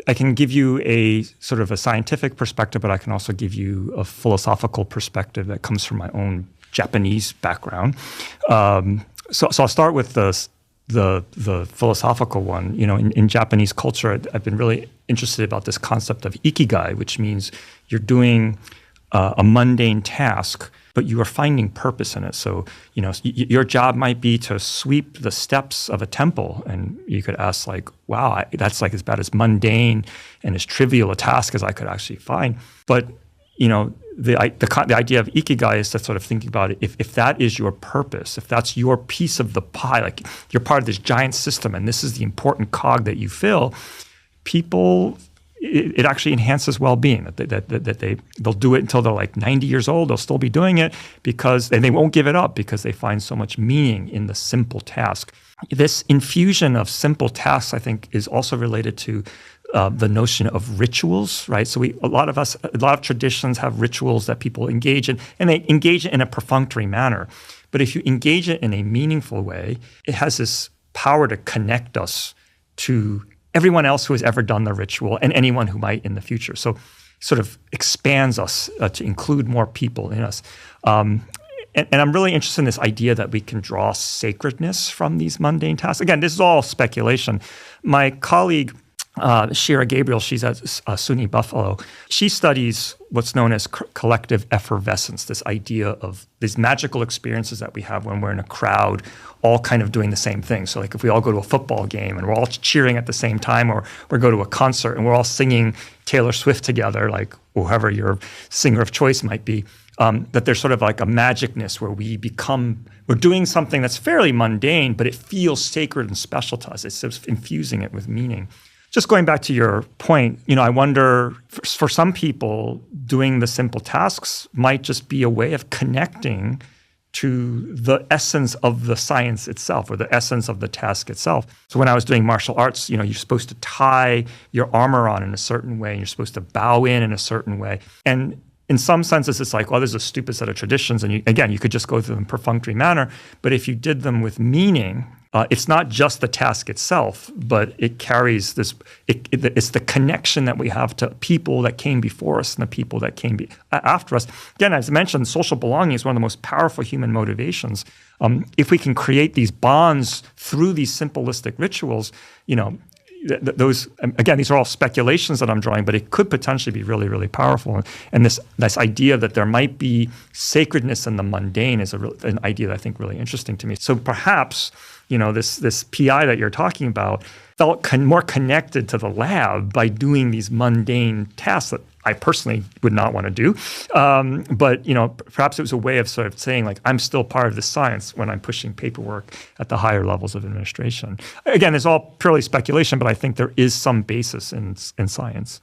I can give you a sort of a scientific perspective, but I can also give you a philosophical perspective that comes from my own Japanese background. So I'll start with the philosophical one. In Japanese culture, I've been really interested about this concept of Ikigai, which means you're doing a mundane task, but you are finding purpose in it. So, your job might be to sweep the steps of a temple, and you could ask like, wow, that's like about as mundane and as trivial a task as I could actually find. But, the idea of Ikigai is to sort of think about it. If that is your purpose, if that's your piece of the pie, like you're part of this giant system and this is the important cog that you fill, it actually enhances well-being. That they'll do it until they're like 90 years old. They'll still be doing it and they won't give it up because they find so much meaning in the simple task. This infusion of simple tasks, I think, is also related to the notion of rituals, right? So a lot of traditions have rituals that people engage in, and they engage it in a perfunctory manner. But if you engage it in a meaningful way, it has this power to connect us to everyone else who has ever done the ritual and anyone who might in the future. So sort of expands us to include more people in us. And I'm really interested in this idea that we can draw sacredness from these mundane tasks. Again, this is all speculation. My colleague, Shira Gabriel, she's at SUNY Buffalo. She studies what's known as collective effervescence, this idea of these magical experiences that we have when we're in a crowd, all kind of doing the same thing. So like if we all go to a football game and we're all cheering at the same time, or we go to a concert and we're all singing Taylor Swift together, like whoever your singer of choice might be, that there's sort of like a magicness where we're doing something that's fairly mundane, but it feels sacred and special to us. It's just infusing it with meaning. Just going back to your point, I wonder, for some people, doing the simple tasks might just be a way of connecting to the essence of the science itself or the essence of the task itself. So when I was doing martial arts, you're supposed to tie your armor on in a certain way, and you're supposed to bow in a certain way. And in some senses, it's like, well, there's a stupid set of traditions. And you could just go through them in perfunctory manner. But if you did them with meaning, it's not just the task itself, but it carries this. It's the connection that we have to people that came before us and the people that came after us. Again, as I mentioned, social belonging is one of the most powerful human motivations. If we can create these bonds through these simplistic rituals, those, again, these are all speculations that I'm drawing, but it could potentially be really, really powerful. And this idea that there might be sacredness in the mundane is an idea that I think really interesting to me. So perhaps, this PI that you're talking about felt more connected to the lab by doing these mundane tasks that I personally would not want to do. But perhaps it was a way of sort of saying, like, I'm still part of the science when I'm pushing paperwork at the higher levels of administration. Again, it's all purely speculation, but I think there is some basis in science.